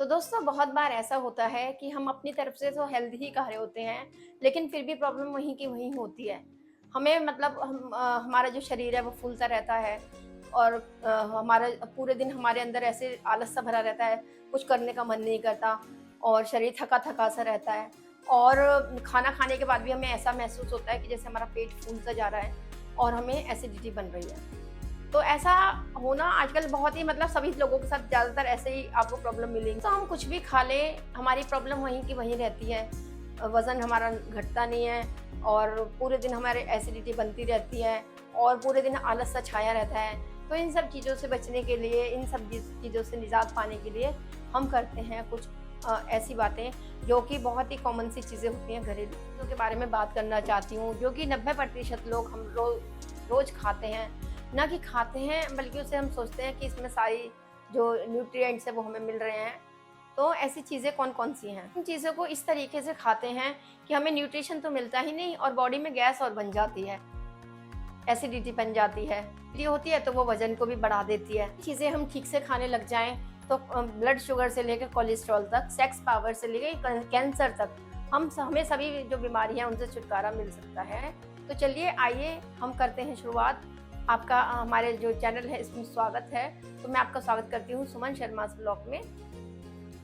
तो दोस्तों बहुत बार ऐसा होता है कि हम अपनी तरफ से तो हेल्दी ही खा रहे होते हैं, लेकिन फिर भी प्रॉब्लम वहीं की वहीं होती है। हमें मतलब हमारा जो शरीर है वो फूलता रहता है और हमारा पूरे दिन हमारे अंदर ऐसे आलस सा भरा रहता है, कुछ करने का मन नहीं करता और शरीर थका-थका सा रहता है और खाना खाने के बाद भी हमें ऐसा महसूस होता है कि जैसे हमारा पेट फूलता जा रहा है और हमें एसिडिटी बन रही है। तो ऐसा होना आजकल बहुत ही मतलब सभी लोगों के साथ ज़्यादातर ऐसे ही आपको प्रॉब्लम मिलेगी। तो हम कुछ भी खा लें, हमारी प्रॉब्लम वहीं की वहीं रहती है। वज़न हमारा घटता नहीं है और पूरे दिन हमारे एसिडिटी बनती रहती है और पूरे दिन आलस सा छाया रहता है। तो इन सब चीज़ों से बचने के लिए, इन सब चीज़ों से निजात पाने के लिए हम करते हैं कुछ ऐसी बातें जो कि बहुत ही कॉमन सी चीज़ें होती हैं घरेलू चीज़ों के बारे में बात करना चाहती हूँ, जो कि 90% लोग हम रोज़ खाते हैं। ना कि खाते हैं बल्कि उसे हम सोचते हैं कि इसमें सारी जो न्यूट्रिएंट्स है वो हमें मिल रहे हैं। तो ऐसी चीज़ें कौन-कौन सी हैं? इन चीज़ों को इस तरीके से खाते हैं कि हमें न्यूट्रिशन तो मिलता ही नहीं और बॉडी में गैस और बन जाती है, एसिडिटी बन जाती है। ये होती है तो वो वज़न को भी बढ़ा देती है। चीज़ें हम ठीक से खाने लग जाएँ तो ब्लड शुगर से लेकर कोलेस्ट्रॉल तक, सेक्स पावर से लेके कैंसर तक हमें सभी जो बीमारियाँ उनसे छुटकारा मिल सकता है। तो चलिए आइए हम करते हैं शुरुआत। आपका हमारे जो चैनल है इसमें स्वागत है। तो मैं आपका स्वागत करती हूँ सुमन शर्मास ब्लॉग में।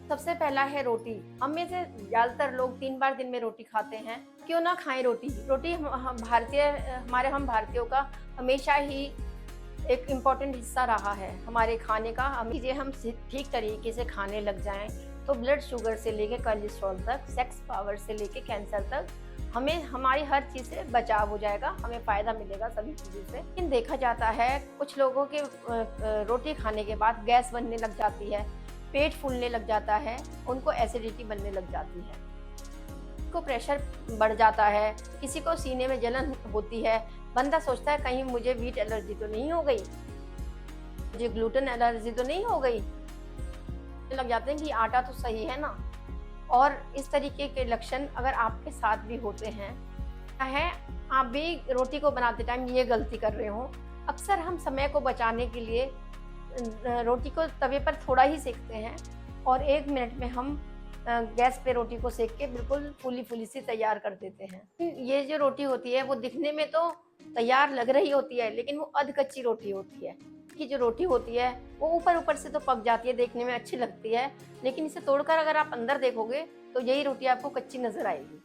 सबसे पहला है रोटी। हम में से ज़्यादातर लोग 3 बार दिन में रोटी खाते हैं। क्यों ना खाएं रोटी? रोटी हम भारतीयों का हमेशा ही एक इम्पॉर्टेंट हिस्सा रहा है हमारे खाने का। चीज़ें हम ठीक तरीके से खाने लग जाएं तो ब्लड शुगर से लेके कोलेस्ट्रॉल तक, सेक्स पावर से लेके कैंसर तक हमें हमारी हर चीज़ से बचाव हो जाएगा, हमें फ़ायदा मिलेगा सभी चीज़ों से। लेकिन देखा जाता है कुछ लोगों के रोटी खाने के बाद गैस बनने लग जाती है, पेट फूलने लग जाता है, उनको एसिडिटी बनने लग जाती है, को प्रेशर बढ़ जाता है, किसी को सीने में जलन होती है। बंदा सोचता है कहीं मुझे व्हीट एलर्जी तो नहीं हो गई, मुझे ग्लूटेन एलर्जी तो नहीं हो गई। लग जाते हैं कि आटा तो सही है ना। और इस तरीके के लक्षण अगर आपके साथ भी होते हैं, आप भी रोटी को बनाते टाइम ये गलती कर रहे हो। अक्सर हम समय को बचाने के लिए रोटी को तवे पर थोड़ा ही सेकते हैं और 1 मिनट में हम गैस पे रोटी को सेक के बिल्कुल फूली-फूली सी तैयार कर देते हैं। ये जो रोटी होती है वो दिखने में तो तैयार लग रही होती है, लेकिन वो अध कच्ची रोटी होती है। की जो रोटी होती है वो ऊपर-ऊपर से तो पक जाती है, देखने में अच्छी लगती है, लेकिन इसे तोड़कर अगर आप अंदर देखोगे तो यही रोटी आपको कच्ची नज़र आएगी।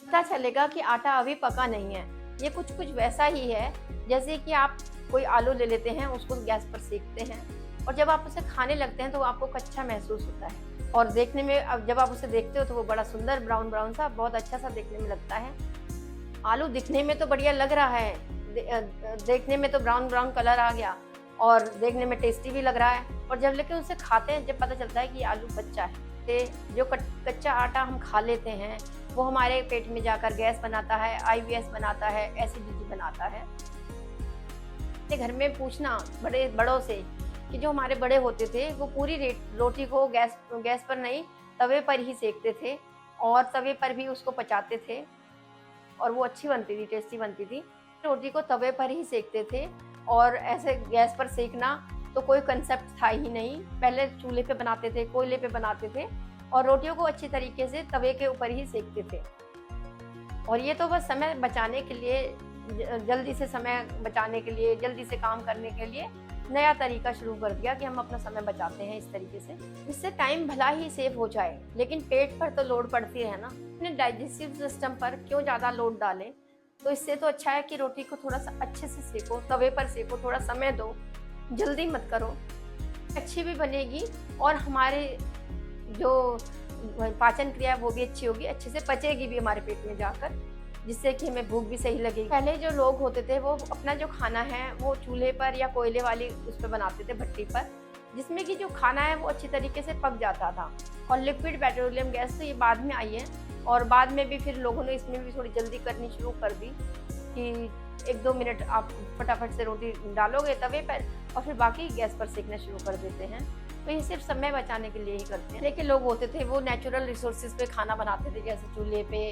पता चलेगा कि आटा अभी पका नहीं है। ये कुछ वैसा ही है जैसे कि आप कोई आलू ले लेते हैं, उसको गैस पर सेकते हैं और जब आप उसे खाने लगते हैं तो आपको कच्चा महसूस होता है और देखने में अब जब आप उसे देखते हो तो वो बड़ा सुंदर ब्राउन सा बहुत अच्छा सा देखने में लगता है। आलू दिखने में तो बढ़िया लग रहा है, देखने में तो ब्राउन कलर आ गया और देखने में टेस्टी भी लग रहा है और जब लेके उसे खाते हैं जब पता चलता है कि आलू कच्चा है। जो कच्चा आटा हम खा लेते हैं वो हमारे पेट में जाकर गैस बनाता है, IBS बनाता है, एसिडिटी बनाता है। घर में पूछना बड़ों से कि जो हमारे बड़े होते थे वो पूरी रोटी को गैस पर नहीं तवे पर ही सेकते थे और तवे पर भी उसको पचाते थे और वो अच्छी बनती थी, टेस्टी बनती थी। रोटी को तवे पर ही सेकते थे और ऐसे गैस पर सेकना तो कोई कंसेप्ट था ही नहीं। पहले चूल्हे पे बनाते थे, कोयले पे बनाते थे और रोटियों को अच्छी तरीके से तवे के ऊपर ही सेकते थे। और ये तो बस समय बचाने के लिए, जल्दी से समय बचाने के लिए, जल्दी से काम करने के लिए नया तरीका शुरू कर दिया कि हम अपना समय बचाते हैं इस तरीके से। इससे टाइम भला ही सेव हो जाए, लेकिन पेट पर तो लोड पड़ती है ना। अपने डाइजेस्टिव सिस्टम पर क्यों ज़्यादा लोड डालें? तो इससे तो अच्छा है कि रोटी को थोड़ा सा अच्छे से सेको, तवे पर सेको, थोड़ा समय दो, जल्दी मत करो, अच्छी भी बनेगी और हमारे जो पाचन क्रिया है वो भी अच्छी होगी, अच्छे से पचेगी भी हमारे पेट में जाकर, जिससे कि हमें भूख भी सही लगेगी। पहले जो लोग होते थे वो अपना जो खाना है वो चूल्हे पर या कोयले वाली उस पर बनाते थे, भट्टी पर, जिसमें कि जो खाना है वो अच्छी तरीके से पक जाता था। और लिक्विड पेट्रोलियम गैस तो ये बाद में आई है और बाद में भी फिर लोगों ने इसमें भी थोड़ी जल्दी करनी शुरू कर दी कि 1-2 मिनट आप फटाफट से रोटी डालोगे तवे पर और फिर बाकी गैस पर सेकना शुरू कर देते हैं। तो ये सिर्फ समय बचाने के लिए ही करते हैं। लेकिन लोग होते थे वो नेचुरल रिसोर्सेज पे खाना बनाते थे, जैसे चूल्हे पे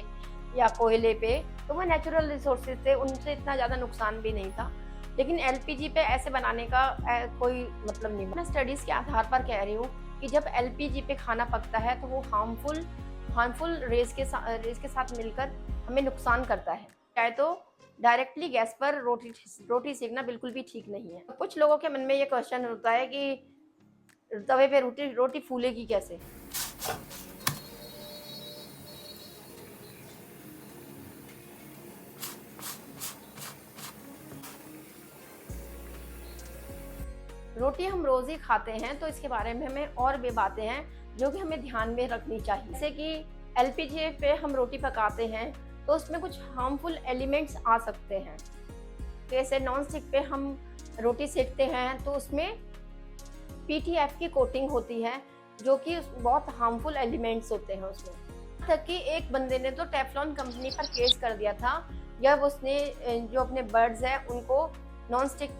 या कोयले पे, तो वो नेचुरल रिसोर्सेज थे, उनसे इतना ज़्यादा नुकसान भी नहीं था। लेकिन LPG पे ऐसे बनाने का कोई मतलब नहीं। मैं स्टडीज़ के आधार पर कह रही हूँ कि कि जब एलपीजी पे खाना पकता है तो वो हार्मफुल रेज के साथ मिलकर हमें नुकसान करता है। चाहे तो डायरेक्टली गैस पर रोटी सेकना बिल्कुल भी ठीक नहीं है। कुछ लोगों के मन में ये क्वेश्चन होता है कि तवे पे रोटी फूलेगी कैसे। रोटी हम रोज ही खाते हैं, तो इसके बारे में हमें और भी बातें हैं जो कि हमें ध्यान में रखनी चाहिए। जैसे कि एलपीजी पे हम रोटी पकाते हैं तो उसमें कुछ हार्मफुल एलिमेंट्स आ सकते हैं। जैसे नॉन स्टिक पे हम रोटी सेकते हैं तो उसमें पीटीएफ की कोटिंग होती है, जो कि बहुत हार्मफुल एलिमेंट्स होते हैं उसमें। तक कि एक बंदे ने तो टेफ्लॉन कंपनी पर केस कर दिया था जब उसने जो अपने बर्ड्स हैं उनको नॉन स्टिक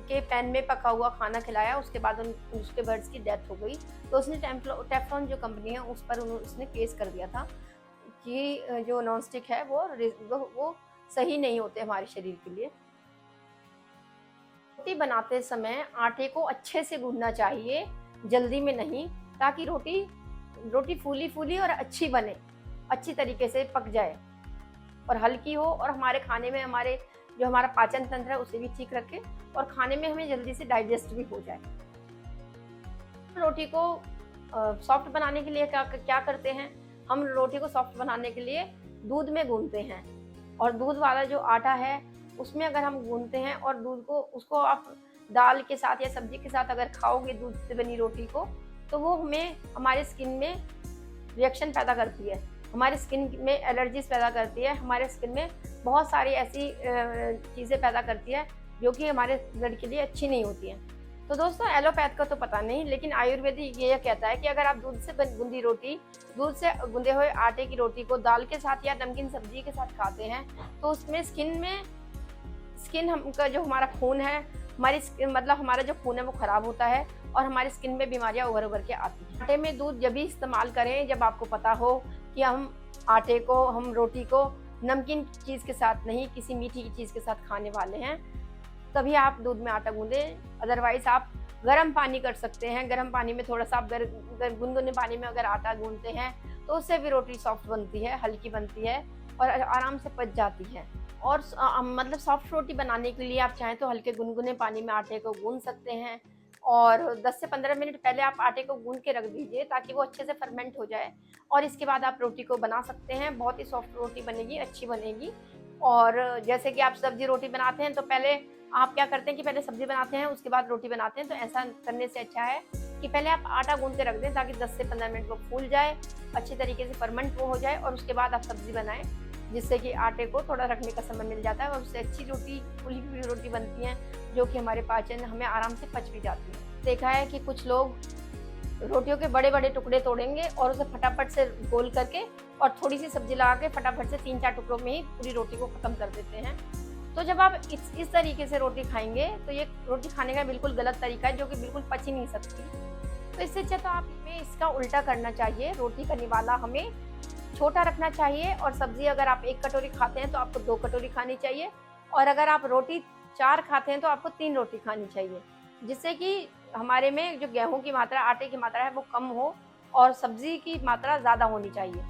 के पैन में पका हुआ खाना खिलाया, उसके बाद उसके बर्ड्स की डेथ हो गई। तो उसने टेफ्लॉन जो कंपनी है उस पर उसने केस कर दिया था कि जो नॉन स्टिक है वो सही नहीं होते हमारे शरीर के लिए। रोटी बनाते समय आटे को अच्छे से गूंदना चाहिए, जल्दी में नहीं, ताकि रोटी फूली और अच्छी बने, अच्छी तरीके से पक जाए और हल्की हो, और हमारे खाने में हमारा पाचन तंत्र है उसे भी ठीक रखे और खाने में हमें जल्दी से डाइजेस्ट भी हो जाए। रोटी को सॉफ्ट बनाने के लिए क्या करते हैं, हम रोटी को सॉफ्ट बनाने के लिए दूध में गूंदते हैं, और दूध वाला जो आटा है उसमें अगर हम गूंदते हैं और उसको आप दाल के साथ या सब्जी के साथ अगर खाओगे दूध से बनी रोटी को, तो वो हमारे स्किन में रिएक्शन पैदा करती है, हमारे स्किन में एलर्जीज पैदा करती है, हमारे स्किन में बहुत सारी ऐसी चीज़ें पैदा करती है जो कि हमारे ब्लड के लिए अच्छी नहीं होती हैं। तो दोस्तों, एलोपैथ का तो पता नहीं, लेकिन आयुर्वेदिक ये कहता है कि अगर आप दूध से गूंदे हुए आटे की रोटी को दाल के साथ या नमकीन सब्जी के साथ खाते हैं तो उसमें का जो हमारा खून है, हमारा जो खून है वो खराब होता है और हमारी स्किन में बीमारियां उभर के आती हैं। आटे में दूध जब भी इस्तेमाल करें जब आपको पता हो कि हम रोटी को नमकीन चीज़ के साथ नहीं, किसी मीठी की चीज़ के साथ खाने वाले हैं, तभी आप दूध में आटा गूंदें। अदरवाइज आप गर्म पानी कर सकते हैं। गर्म पानी में थोड़ा सा आप गुनगुने पानी में अगर आटा गूंदते हैं तो उससे भी रोटी सॉफ्ट बनती है, हल्की बनती है और आराम से पच जाती है। और सॉफ्ट रोटी बनाने के लिए आप चाहें तो हल्के गुनगुने पानी में आटे को गूंद सकते हैं और 10 से 15 मिनट पहले आप आटे को गूंद के रख दीजिए ताकि वो अच्छे से फर्मेंट हो जाए, और इसके बाद आप रोटी को बना सकते हैं। बहुत ही सॉफ्ट रोटी बनेगी, अच्छी बनेगी। और जैसे कि आप सब्जी रोटी बनाते हैं तो पहले आप क्या करते हैं कि पहले सब्जी बनाते हैं उसके बाद रोटी बनाते हैं, तो ऐसा करने से अच्छा है कि पहले आप आटा गूंद के रख दें ताकि 10 से 15 मिनट वो फूल जाए, अच्छी तरीके से फर्मेंट वो हो जाए, और उसके बाद आप सब्जी बनाएं, जिससे कि आटे को थोड़ा रखने का समय मिल जाता है और उससे अच्छी रोटी, फुली हुई रोटी बनती है जो कि हमारे पाचन हमें आराम से पच भी जाती है। देखा है कि कुछ लोग रोटियों के बड़े बड़े टुकड़े तोड़ेंगे और उसे फटाफट से गोल करके और थोड़ी सी सब्जी लगा के फटाफट से 3-4 टुकड़ों में ही पूरी रोटी को खत्म कर देते हैं। तो जब आप इस तरीके से रोटी खाएंगे तो ये रोटी खाने का बिल्कुल गलत तरीका है जो कि बिल्कुल पच ही नहीं सकती। तो इससे अच्छा तो हमें इसका उल्टा करना चाहिए, रोटी का निवाला हमें छोटा रखना चाहिए, और सब्जी अगर आप 1 कटोरी खाते हैं तो आपको 2 कटोरी खानी चाहिए, और अगर आप रोटी 4 खाते हैं तो आपको 3 रोटी खानी चाहिए, जिससे कि हमारे में जो गेहूं की मात्रा, आटे की मात्रा है वो कम हो और सब्जी की मात्रा ज़्यादा होनी चाहिए।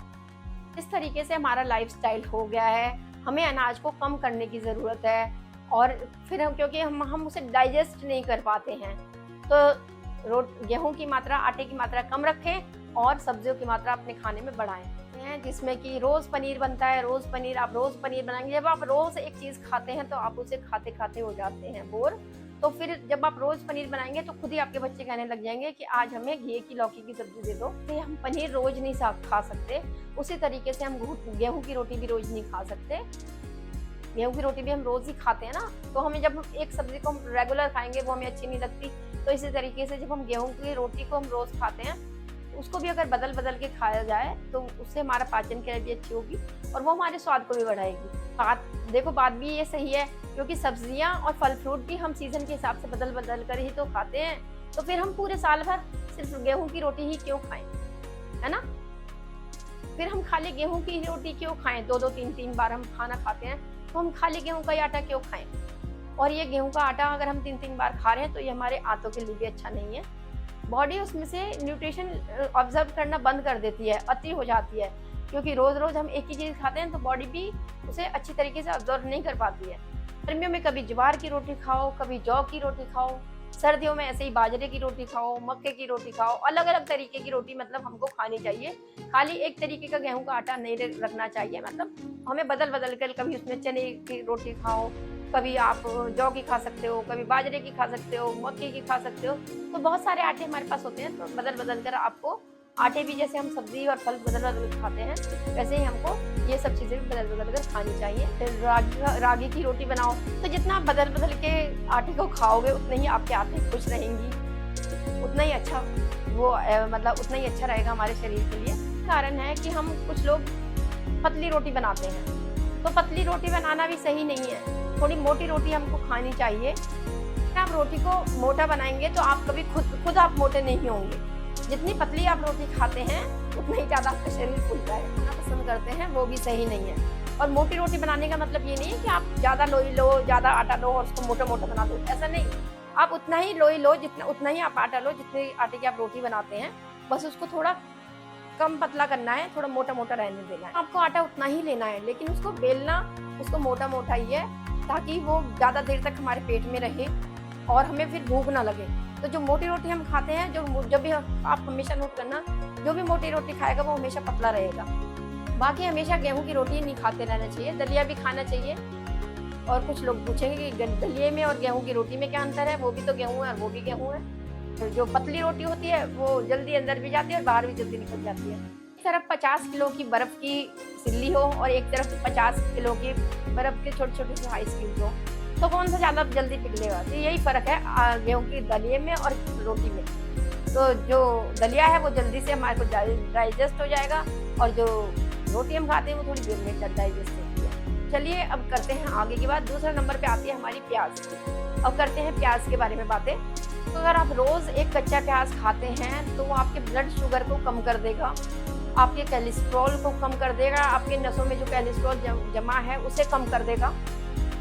इस तरीके से हमारा लाइफस्टाइल हो गया है, हमें अनाज को कम करने की ज़रूरत है, और फिर क्योंकि हम उसे डाइजेस्ट नहीं कर पाते हैं, तो गेहूं की मात्रा, आटे की मात्रा कम रखें और सब्जियों की मात्रा अपने खाने में बढ़ाएं। जिसमें कि रोज़ पनीर बनता है, रोज़ पनीर बनाएंगे। जब आप रोज़ एक चीज़ खाते हैं तो आप उसे खाते खाते हो जाते हैं बोर। तो फिर जब आप रोज़ पनीर बनाएंगे तो खुद ही आपके बच्चे कहने लग जाएंगे कि आज हमें घी की लौकी की सब्जी दे दो। तो हम पनीर रोज़ नहीं खा सकते, उसी तरीके से हम गेहूं की रोटी भी रोज़ नहीं खा सकते। गेहूं की रोटी भी हम रोज़ ही खाते हैं ना, तो हमें जब एक सब्जी को हम रेगुलर खाएंगे वो हमें अच्छी नहीं लगती। तो इसी तरीके से जब हम गेहूं की रोटी को हम रोज़ खाते हैं, उसको भी अगर बदल के खाया जाए तो उससे हमारा पाचन क्रिया भी अच्छी होगी और वो हमारे स्वाद को भी बढ़ाएगी। बात भी ये सही है, क्योंकि सब्जियां और फल फ्रूट भी हम सीजन के हिसाब से बदल कर ही तो खाते हैं। तो फिर हम पूरे साल भर सिर्फ गेहूं की रोटी ही क्यों खाएं, है ना? फिर हम खाली गेहूं की रोटी क्यों खाएं? 2-2, 3-3 बार हम खाना खाते हैं, तो हम खाली गेहूं का ही आटा क्यों खाएं? और ये गेहूं का आटा अगर हम 3-3 बार खा रहे हैं तो ये हमारे आंतों के लिए भी अच्छा नहीं है। बॉडी उसमें से न्यूट्रिशन ऑब्जर्व करना बंद कर देती है, अति हो जाती है, क्योंकि रोज रोज हम एक ही चीज खाते हैं तो बॉडी भी उसे अच्छी तरीके से ऑब्जर्व नहीं कर पाती है। गर्मियों में कभी ज्वार की रोटी खाओ, कभी जौ की रोटी खाओ, सर्दियों में ऐसे ही बाजरे की रोटी खाओ, मक्के की रोटी खाओ, अलग अलग तरीके की रोटी मतलब हमको खानी चाहिए। खाली एक तरीके का गेहूं का आटा नहीं रखना चाहिए, मतलब हमें बदल बदल कर कभी उसमें चने की रोटी खाओ, कभी आप जौ की खा सकते हो, कभी बाजरे की खा सकते हो, मक्के की खा सकते हो। तो बहुत सारे आटे हमारे पास होते हैं, तो बदल बदल कर आपको आटे भी, जैसे हम सब्जी और फल बदल बदल कर खाते हैं, वैसे ही हमको ये सब चीज़ें भी बदल बदल कर खानी चाहिए। फिर रागी की रोटी बनाओ, तो जितना बदल बदल के आटे को खाओगे उतने ही आपके आंतें खुश रहेंगी, उतना ही अच्छा वो मतलब उतना ही अच्छा रहेगा हमारे शरीर के लिए। कारण है कि हम कुछ लोग पतली रोटी बनाते हैं, तो पतली रोटी बनाना भी सही नहीं है, थोड़ी मोटी रोटी हमको खानी चाहिए। अगर आप रोटी को मोटा बनाएंगे तो आप कभी खुद आप मोटे नहीं होंगे। जितनी पतली आप रोटी खाते हैं उतना ही ज़्यादा आपका शरीर फूलता है। खाना पसंद करते हैं वो भी सही नहीं है। और मोटी रोटी बनाने का मतलब ये नहीं है कि आप ज़्यादा लोई लो, ज़्यादा आटा लो और उसको मोटा मोटा बना दो, ऐसा नहीं। आप उतना ही लोई लो, जितना उतना ही आप आटा लो जितने आटे की आप रोटी बनाते हैं, बस उसको थोड़ा कम पतला करना है, थोड़ा मोटा मोटा रहने देना है। आपको आटा उतना ही लेना है, लेकिन उसको बेलना उसको मोटा मोटा ही है, ताकि वो ज़्यादा देर तक हमारे पेट में रहे और हमें फिर भूख ना लगे। तो जो मोटी रोटी हम खाते हैं, जब भी आप हमेशा नोट करना, जो भी मोटी रोटी खाएगा वो हमेशा पतला रहेगा। बाकी हमेशा गेहूं की रोटी नहीं खाते रहना चाहिए, दलिया भी खाना चाहिए। और कुछ लोग पूछेंगे कि दलिये में और गेहूं की रोटी में क्या अंतर है, वो भी तो गेहूं है और वो भी गेहूं है। तो जो पतली रोटी होती है वो जल्दी अंदर भी जाती है और बाहर भी जल्दी निकल जाती है। एक तरफ 50 किलो की बर्फ की सिल्ली हो और एक तरफ 50 किलो की बर्फ के छोटे छोटे आइस क्यूब हो, तो कौन सा ज़्यादा जल्दी पिघलेगा? तो यही फ़र्क है गेहूं की दलिये में और रोटी में। तो जो दलिया है वो जल्दी से हमारे को डाइजेस्ट हो जाएगा, और जो रोटी हम खाते हैं वो थोड़ी देर में डाइजेस्ट होती है। चलिए अब करते हैं आगे की बात। दूसरा नंबर पे आती है हमारी प्याज। अब करते हैं प्याज के बारे में बातें। तो अगर आप रोज़ एक कच्चा प्याज खाते हैं तो वो आपके ब्लड शुगर को कम कर देगा, आपके कोलेस्ट्रॉल को कम कर देगा, आपके नसों में जो कोलेस्ट्रॉल जमा है उसे कम कर देगा,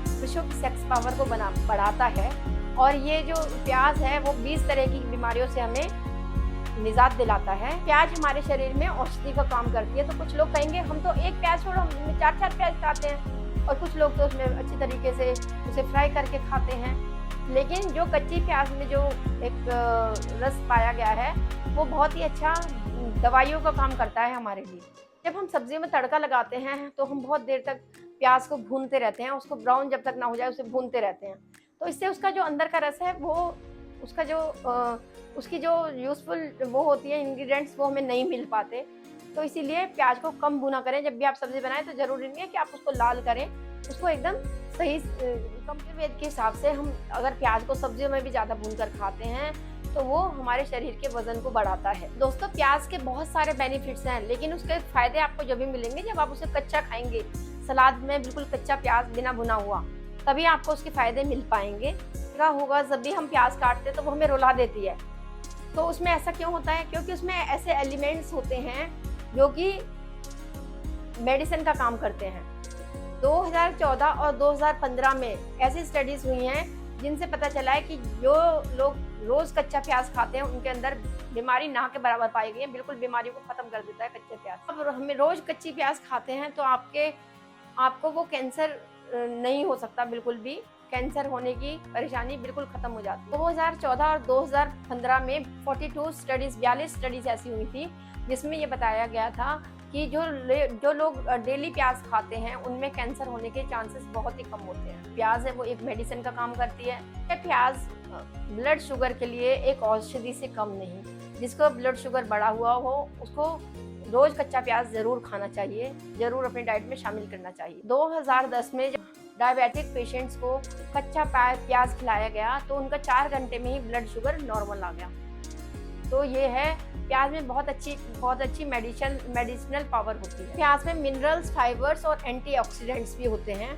पुरुषों की सेक्स पावर को बढ़ाता है। और ये जो प्याज है वो 20 तरह की बीमारियों से हमें निजात दिलाता है। प्याज हमारे शरीर में औषधि का काम करती है। तो कुछ लोग कहेंगे हम तो एक प्याज छोड़ो, हम 4-4 प्याज खाते हैं, और कुछ लोग तो उसमें अच्छी तरीके से उसे फ्राई करके खाते हैं। लेकिन जो कच्ची प्याज में जो एक रस पाया गया है वो बहुत ही अच्छा दवाइयों का काम करता है हमारे लिए। जब हम सब्जियों में तड़का लगाते हैं तो हम बहुत देर तक प्याज को भूनते रहते हैं, उसको ब्राउन जब तक ना हो जाए उसे भूनते रहते हैं। तो इससे उसका जो अंदर का रस है वो उसका जो उसकी जो यूज़फुल वो होती है इंग्रेडिएंट्स, वो हमें नहीं मिल पाते। तो इसीलिए प्याज को कम भुना करें। जब भी आप सब्जी बनाएं तो ज़रूरी नहीं है कि आप उसको लाल करें, उसको एकदम सही वेद के हिसाब से हम अगर प्याज को सब्जियों में भी ज़्यादा भूनकर खाते हैं तो वो हमारे शरीर के वजन को बढ़ाता है। दोस्तों, प्याज के बहुत सारे बेनिफिट्स हैं, लेकिन उसके फायदे आपको जब भी मिलेंगे जब आप उसे कच्चा खाएंगे, सलाद में बिल्कुल कच्चा प्याज बिना भुना हुआ, तभी आपको उसके फायदे मिल पाएंगे। क्या होगा, जब भी हम प्याज काटते हैं तो वो हमें रुला देती है। तो उसमें ऐसा क्यों होता है? क्योंकि उसमें ऐसे एलिमेंट्स होते हैं जो कि मेडिसिन का काम करते हैं। 2014 और 2015 में ऐसी स्टडीज हुई हैं जिनसे पता चला है कि जो लोग रोज कच्चा प्याज खाते हैं उनके अंदर बीमारी ना के बराबर पाई गई है। बिल्कुल बीमारियों को खत्म कर देता है कच्चे प्याज। अब हमें रोज कच्ची प्याज खाते हैं तो आपको वो कैंसर नहीं हो सकता, बिल्कुल भी कैंसर होने की परेशानी बिल्कुल खत्म हो जाती है। 2014 और 2015 में 42 स्टडीज ऐसी हुई थी जिसमें ये बताया गया था कि जो लोग डेली प्याज खाते हैं उनमें कैंसर होने के चांसेस बहुत ही कम होते हैं। प्याज है वो एक मेडिसिन का काम करती है। प्याज ब्लड शुगर के लिए एक औषधि से कम नहीं। जिसको ब्लड शुगर बढ़ा हुआ हो उसको रोज कच्चा प्याज जरूर खाना चाहिए, जरूर अपनी डाइट में शामिल करना चाहिए। 2010 में डायबिटिक पेशेंट्स को कच्चा प्याज खिलाया गया तो उनका 4 घंटे में ही ब्लड शुगर नॉर्मल आ गया। तो ये है, प्याज में बहुत अच्छी मेडिसिनल पावर होती है। प्याज में मिनरल्स, फाइबर्स और एंटीऑक्सीडेंट्स भी होते हैं।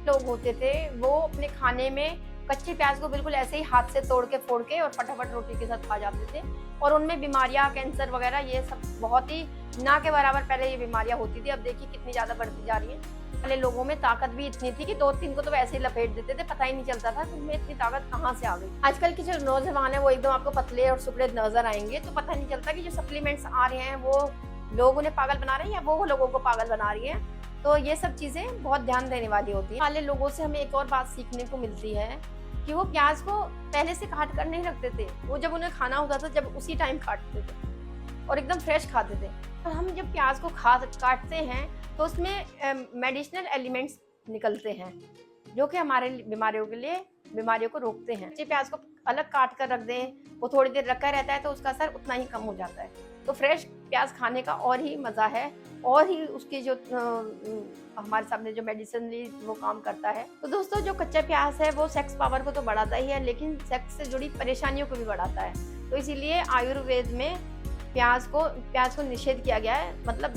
लोग होते थे वो अपने खाने में कच्चे प्याज को बिल्कुल ऐसे ही हाथ से तोड़ के फोड़ के और फटाफट रोटी के साथ खा जाते थे, और उनमें बीमारियां, कैंसर वगैरह ये सब बहुत ही ना के बराबर पहले ये बीमारियां होती थी। अब देखिए कितनी ज़्यादा बढ़ती जा रही हैं। पहले लोगों में ताकत भी इतनी थी कि 2-3 को तो वैसे ही लपेट देते थे, पता ही नहीं चलता था कि उनमें इतनी ताकत कहाँ से आ गई। आजकल के जो नौजवान है वो एकदम आपको पतले और सुकड़े नजर आएंगे, तो पता नहीं चलता कि जो सप्लीमेंट्स आ रहे हैं वो लोग उन्हें पागल बना रहे हैं या वो लोगों को पागल बना रही है। तो ये सब चीजें बहुत ध्यान देने वाली होती है। वाले लोगों से हमें एक और बात सीखने को मिलती है कि वो प्याज को पहले से काट कर नहीं रखते थे, वो जब उन्हें खाना होता था जब उसी टाइम काटते थे और एकदम फ्रेश खाते थे। और हम जब प्याज को काटते हैं तो उसमें मेडिसिनल एलिमेंट्स निकलते हैं जो कि हमारे बीमारियों को रोकते हैं। जो प्याज को अलग काट कर रख दें, वो थोड़ी देर रखा रहता है तो उसका असर उतना ही कम हो जाता है। तो फ्रेश प्याज खाने का और ही मज़ा है और ही उसकी जो हमारे सामने जो मेडिसिनली वो काम करता है। तो दोस्तों, जो कच्चा प्याज है वो सेक्स पावर को तो बढ़ाता ही है, लेकिन सेक्स से जुड़ी परेशानियों को भी बढ़ाता है। तो इसीलिए आयुर्वेद में प्याज को निषेध किया गया है, मतलब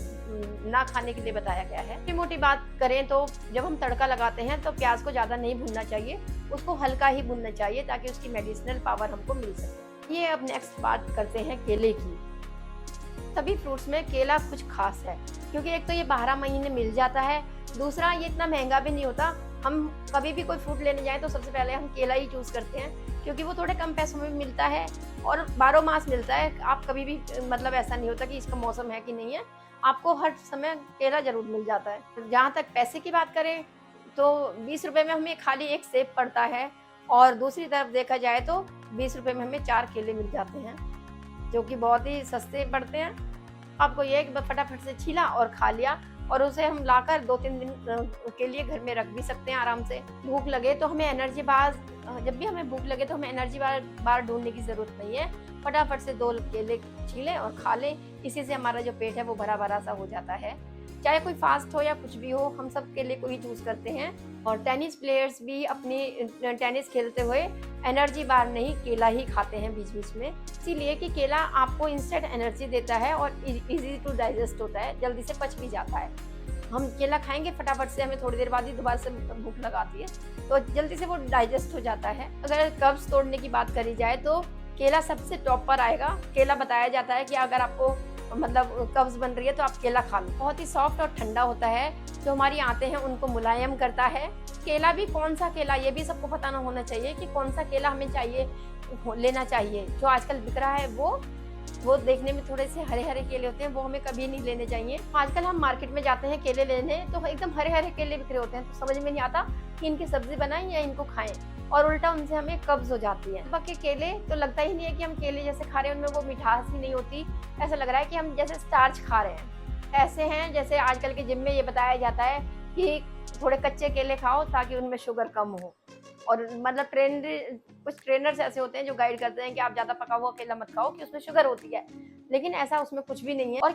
ना खाने के लिए बताया गया है। छोटी मोटी बात करें तो जब हम तड़का लगाते हैं तो प्याज को ज़्यादा नहीं भूनना चाहिए, उसको हल्का ही भूनना चाहिए ताकि उसकी मेडिसिनल पावर हमको मिल सके। ये अब नेक्स्ट बात करते हैं केले की। सभी फ्रूट्स में केला कुछ खास है क्योंकि एक तो ये 12 महीने मिल जाता है, दूसरा ये इतना महंगा भी नहीं होता। हम कभी भी कोई फ्रूट लेने जाएं तो सबसे पहले हम केला ही चूज़ करते हैं क्योंकि वो थोड़े कम पैसों में मिलता है और 12 मास मिलता है। आप कभी भी मतलब ऐसा नहीं होता कि इसका मौसम है कि नहीं है, आपको हर समय केला जरूर मिल जाता है। जहाँ तक पैसे की बात करें तो 20 रुपये में हमें खाली एक सेब पड़ता है और दूसरी तरफ देखा जाए तो 20 रुपये में हमें 4 केले मिल जाते हैं जो कि बहुत ही सस्ते पड़ते हैं। आपको ये फटाफट से छीला और खा लिया और उसे हम लाकर 2-3 दिन के लिए घर में रख भी सकते हैं आराम से। भूख लगे तो हमें एनर्जी बार, जब भी हमें भूख लगे तो हमें एनर्जी बार ढूंढने की ज़रूरत नहीं है, फटाफट से 2 केले छीलें और खा लें। इसी से हमारा जो पेट है वो भरा भरा सा हो जाता है। चाहे कोई फास्ट हो या कुछ भी हो, हम सब केले को ही चूज़ करते हैं। और टेनिस प्लेयर्स भी अपनी टेनिस खेलते हुए एनर्जी बार नहीं, केला ही खाते हैं बीच बीच में, इसीलिए कि केला आपको इंस्टेंट एनर्जी देता है और इजी टू डाइजेस्ट होता है, जल्दी से पच भी जाता है। हम केला खाएंगे फटाफट से, हमें थोड़ी देर बाद ही दोबारा से भूख लगाती है तो जल्दी से वो डाइजेस्ट हो जाता है। अगर कब्ज तोड़ने की बात करी जाए तो केला सबसे टॉप पर आएगा। केला बताया जाता है कि अगर आपको मतलब कब्ज बन रही है तो आप केला खा लो। बहुत ही सॉफ्ट और ठंडा होता है, जो हमारी आंतें हैं उनको मुलायम करता है। केला भी कौन सा केला, ये भी सबको पता ना होना चाहिए कि कौन सा केला हमें लेना चाहिए। जो आजकल बिक रहा है वो देखने में थोड़े से हरे हरे केले होते हैं, वो हमें कभी नहीं लेने चाहिए। आजकल हम मार्केट में जाते हैं केले लेने तो एकदम हरे हरे केले बिक रहे होते हैं, तो समझ में नहीं आता कि इनकी सब्जी बनाएं या इनको खाएं, और उल्टा उनसे हमें कब्ज हो जाती है। बाकी केले तो लगता ही नहीं है कि हम केले जैसे खा रहे हैं, उनमें वो मिठास ही नहीं होती, ऐसा लग रहा है कि हम जैसे स्टार्च खा रहे हैं। ऐसे हैं जैसे आजकल के जिम में ये बताया जाता है कि थोड़े कच्चे केले खाओ ताकि उनमें शुगर कम हो, और मतलब कुछ ट्रेनर्स ऐसे होते हैं जो गाइड करते हैं कि आप ज़्यादा पका हुआ केला मत खाओ कि उसमें शुगर होती है, लेकिन ऐसा उसमें कुछ भी नहीं है। और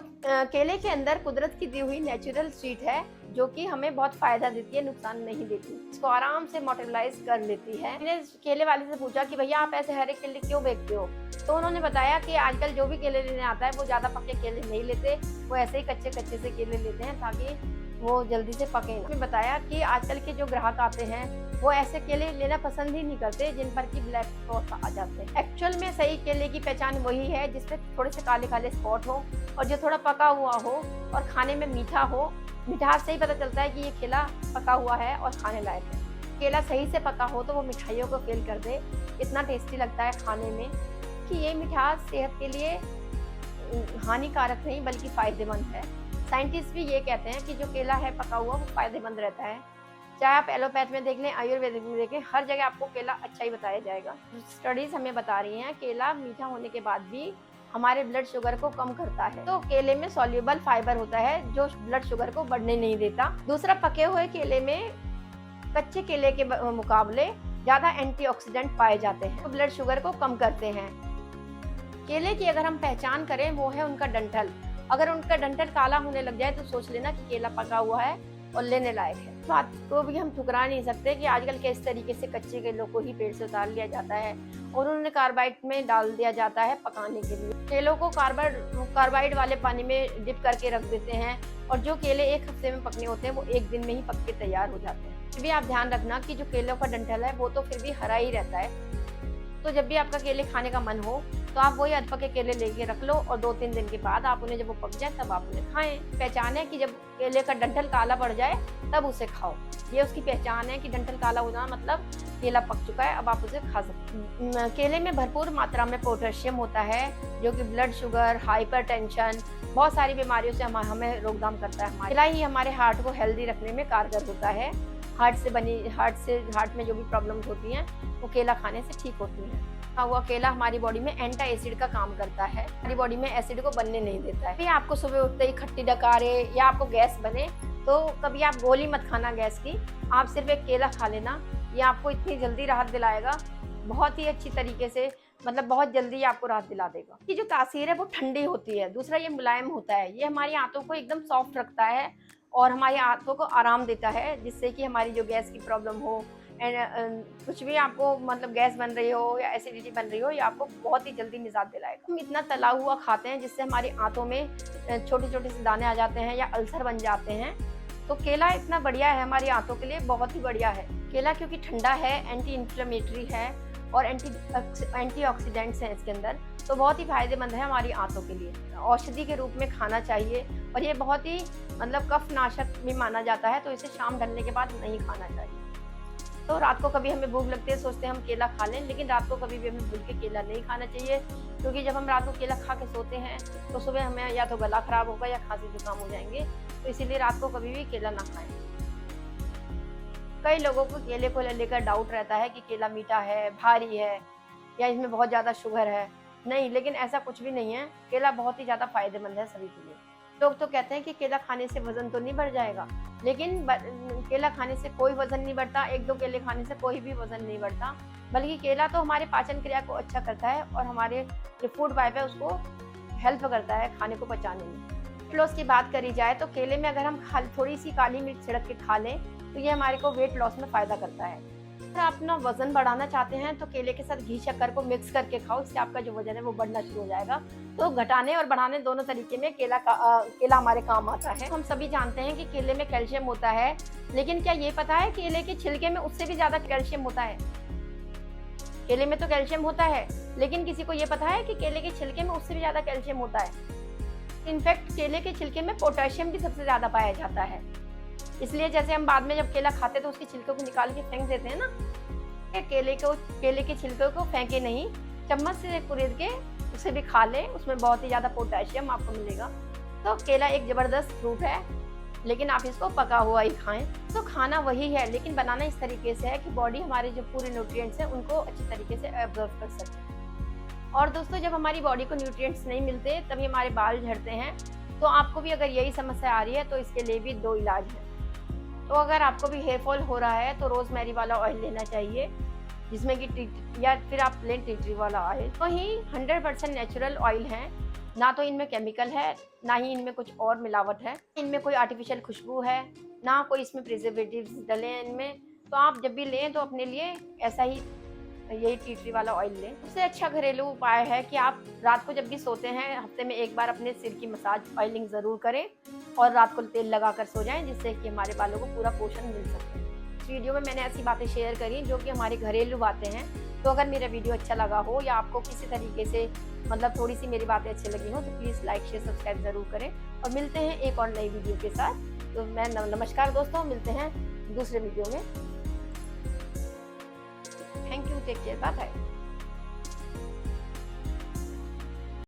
केले के अंदर कुदरत की दी हुई नेचुरल स्वीट है जो कि हमें बहुत फायदा देती है, नुकसान नहीं देती, इसको आराम से मेटाबॉलाइज कर लेती है। मैंने केले वाले से पूछा कि भैया आप ऐसे हरे केले क्यों बेचते हो, तो उन्होंने बताया कि आजकल जो भी केले लेने आता है वो ज़्यादा पके केले नहीं लेते, वो ऐसे ही कच्चे कच्चे से केले लेते हैं ताकि वो जल्दी से पके। उन्होंने बताया कि आजकल के जो ग्राहक आते हैं वो ऐसे केले लेना पसंद ही नहीं करते जिन पर कि ब्लैक स्पॉट आ जाते हैं। एक्चुअल में सही केले की पहचान वही है जिसपे थोड़े से काले काले स्पॉट हो और जो थोड़ा पका हुआ हो और खाने में मीठा हो। मिठास से ही पता चलता है कि ये केला पका हुआ है और खाने लायक है। केला सही से पका हो तो वो मिठाइयों को फेल कर दे, इतना टेस्टी लगता है खाने में कि ये मिठास सेहत के लिए हानिकारक नहीं बल्कि फ़ायदेमंद है। साइंटिस्ट भी ये कहते हैं कि जो केला है पका हुआ वो फ़ायदेमंद रहता है। चाहे आप एलोपैथ में देख लें, आयुर्वेदिक में देखें, हर जगह आपको केला अच्छा ही बताया जाएगा। स्टडीज़ हमें बता रही हैं केला मीठा होने के बाद भी हमारे ब्लड शुगर को कम करता है। तो केले में सॉल्युबल फाइबर होता है जो ब्लड शुगर को बढ़ने नहीं देता। दूसरा, पके हुए केले में कच्चे केले के मुकाबले ज़्यादा एंटीऑक्सीडेंट पाए जाते हैं, तो ब्लड शुगर को कम करते हैं। केले की अगर हम पहचान करें वो है उनका डंठल। अगर उनका डंठल काला होने लग जाए तो सोच लेना कि केला पका हुआ है और लेने लायक है। तो बात को भी हम ठुकरा नहीं सकते कि आजकल किस तरीके से कच्चे केलों को ही पेड़ से उतार लिया जाता है और उन्हें कार्बाइड में डाल दिया जाता है पकाने के लिए। केलों को कार्बाइड वाले पानी में डिप करके रख देते हैं और जो केले एक हफ्ते में पकने होते हैं वो एक दिन में ही पक के तैयार हो जाते हैं। फिर भी आप ध्यान रखना कि जो केलों का डंठल है वो तो फिर भी हरा ही रहता है। तो जब भी आपका केले खाने का मन हो तो आप वही अधपके केले लेके रख लो और 2-3 दिन के बाद आप उन्हें, जब वो पक जाए तब आप उन्हें खाएं। पहचान है कि जब केले का डंठल काला पड़ जाए तब उसे खाओ, ये उसकी पहचान है कि डंठल काला हो जाना मतलब केला पक चुका है, अब आप उसे खा सकते हैं। केले में भरपूर मात्रा में पोटेशियम होता है जो कि ब्लड शुगर, हाइपरटेंशन, बहुत सारी बीमारियों से हमें रोकथाम करता है। केला ही हमारे हार्ट को हेल्दी रखने में कारगर होता है। हार्ट में जो भी प्रॉब्लम्स होती हैं वो केला खाने से ठीक होती हैं। हुआ केला हमारी बॉडी में एंटी एसिड का काम करता है, हमारी बॉडी में एसिड को बनने नहीं देता है। आपको सुबह उठते ही खट्टी डकारे या आपको गैस बने तो कभी आप गोली मत खाना गैस की, आप सिर्फ एक केला खा लेना, ये आपको इतनी जल्दी राहत दिलाएगा, बहुत ही अच्छी तरीके से, मतलब बहुत जल्दी आपको राहत दिला देगा। ये जो तासीर है वो ठंडी होती है, दूसरा ये मुलायम होता है, ये हमारी आंतों को एकदम सॉफ्ट रखता है और हमारी आंतों को आराम देता है, जिससे कि हमारी जो गैस की प्रॉब्लम हो कुछ भी आपको मतलब गैस बन रही हो या एसिडिटी बन रही हो, ये आपको बहुत ही जल्दी निजात दिलाएगा। हम इतना तला हुआ खाते हैं जिससे हमारी आंतों में छोटे छोटे से दाने आ जाते हैं या अल्सर बन जाते हैं, तो केला इतना बढ़िया है हमारी आंतों के लिए, बहुत ही बढ़िया है। केला क्योंकि ठंडा है, एंटी इन्फ्लेमेटरी है और एंटीऑक्सीडेंट्स हैं इसके अंदर, तो बहुत ही फायदेमंद है हमारी आंतों के लिए। औषधि के रूप में खाना चाहिए और ये बहुत ही मतलब कफ नाशक भी माना जाता है, तो इसे शाम ढलने के बाद नहीं खाना चाहिए। तो रात को कभी हमें भूख लगती है, सोचते हैं हम केला खा लें, लेकिन रात को कभी भी हमें भूल के केला नहीं खाना चाहिए, क्योंकि जब हम रात को केला खा के सोते हैं तो सुबह हमें या तो गला खराब होगा या खांसी जुकाम हो जाएंगे, तो इसीलिए रात को कभी भी केला ना खाएं। कई लोगों को केले को लेकर डाउट रहता है कि केला मीठा है, भारी है या इसमें बहुत ज़्यादा शुगर है। नहीं, लेकिन ऐसा कुछ भी नहीं है, केला बहुत ही ज़्यादा फायदेमंद है सभी के लिए। लोग तो कहते हैं कि केला खाने से वजन तो नहीं बढ़ जाएगा, लेकिन केला खाने से कोई वजन नहीं बढ़ता, 1-2 केले खाने से कोई भी वजन नहीं बढ़ता, बल्कि केला तो हमारे पाचन क्रिया को अच्छा करता है और हमारे जो फूड पाइप है उसको हेल्प करता है खाने को पचाने में। वेट लॉस की बात करी जाए तो केले में अगर हम थोड़ी सी काली मिर्च छिड़क के खा लें तो ये हमारे को वेट लॉस में फ़ायदा करता है। अगर आप अपना वजन बढ़ाना चाहते हैं तो केले के साथ घी शक्कर को मिक्स करके खाओ, इससे आपका जो वजन है वो बढ़ना शुरू हो जाएगा। तो घटाने और बढ़ाने दोनों तरीके में केला हमारे काम आता है। हम सभी जानते हैं कि केले में कैल्शियम होता है, लेकिन क्या ये पता है केले के छिलके में उससे भी ज़्यादा कैल्शियम होता है? केले में तो कैल्शियम होता है, लेकिन किसी को ये पता है कि केले के छिलके में उससे भी ज़्यादा कैल्शियम होता है? इनफैक्ट केले के छिलके में पोटेशियम भी सबसे ज़्यादा पाया जाता है। इसलिए जैसे हम बाद में जब केला खाते तो उसके छिलके को निकाल के फेंक देते हैं ना, केले के छिलके को फेंके नहीं, चम्मच से कुरेद के उसे भी खा लें, उसमें बहुत ही ज़्यादा पोटेशियम आपको मिलेगा। तो केला एक ज़बरदस्त फ्रूट है, लेकिन आप इसको पका हुआ ही खाएं। तो खाना वही है, लेकिन बनाना इस तरीके से है कि बॉडी हमारे जो पूरे न्यूट्रिएंट्स हैं उनको अच्छी तरीके से एब्जॉर्ब कर सके। और दोस्तों, जब हमारी बॉडी को न्यूट्रिएंट्स नहीं मिलते तभी हमारे बाल झड़ते हैं। तो आपको भी अगर यही समस्या आ रही है तो इसके लिए भी 2 इलाज हैं। तो अगर आपको भी हेयर फॉल हो रहा है तो रोजमेरी वाला ऑयल लेना चाहिए, जिसमें कि या फिर आप लें टी ट्री वाला ऑयल। तो ही 100% नेचुरल ऑयल हैं, ना तो इनमें केमिकल है, ना ही इनमें कुछ और मिलावट है, इनमें कोई आर्टिफिशियल खुशबू है, ना कोई इसमें प्रिजर्वेटिव्स डले हैं इनमें। तो आप जब भी लें तो अपने लिए ऐसा ही यही टी ट्री वाला ऑयल लें। सबसे अच्छा घरेलू उपाय है कि आप रात को जब भी सोते हैं हफ्ते में 1 बार अपने सिर की मसाज ऑयलिंग ज़रूर करें और रात को तेल लगाकर सो जाएं, जिससे कि हमारे बालों को पूरा पोषण मिल सके। इस वीडियो में मैंने ऐसी बातें शेयर करी जो कि हमारी घरेलू बातें हैं। तो अगर मेरा वीडियो अच्छा लगा हो या आपको किसी तरीके से मतलब थोड़ी सी मेरी बातें अच्छी लगी हो तो प्लीज़ लाइक शेयर सब्सक्राइब ज़रूर करें और मिलते हैं एक और नई वीडियो के साथ। तो मैं नमस्कार दोस्तों, मिलते हैं दूसरे वीडियो में। Thank you, take care, bye bye.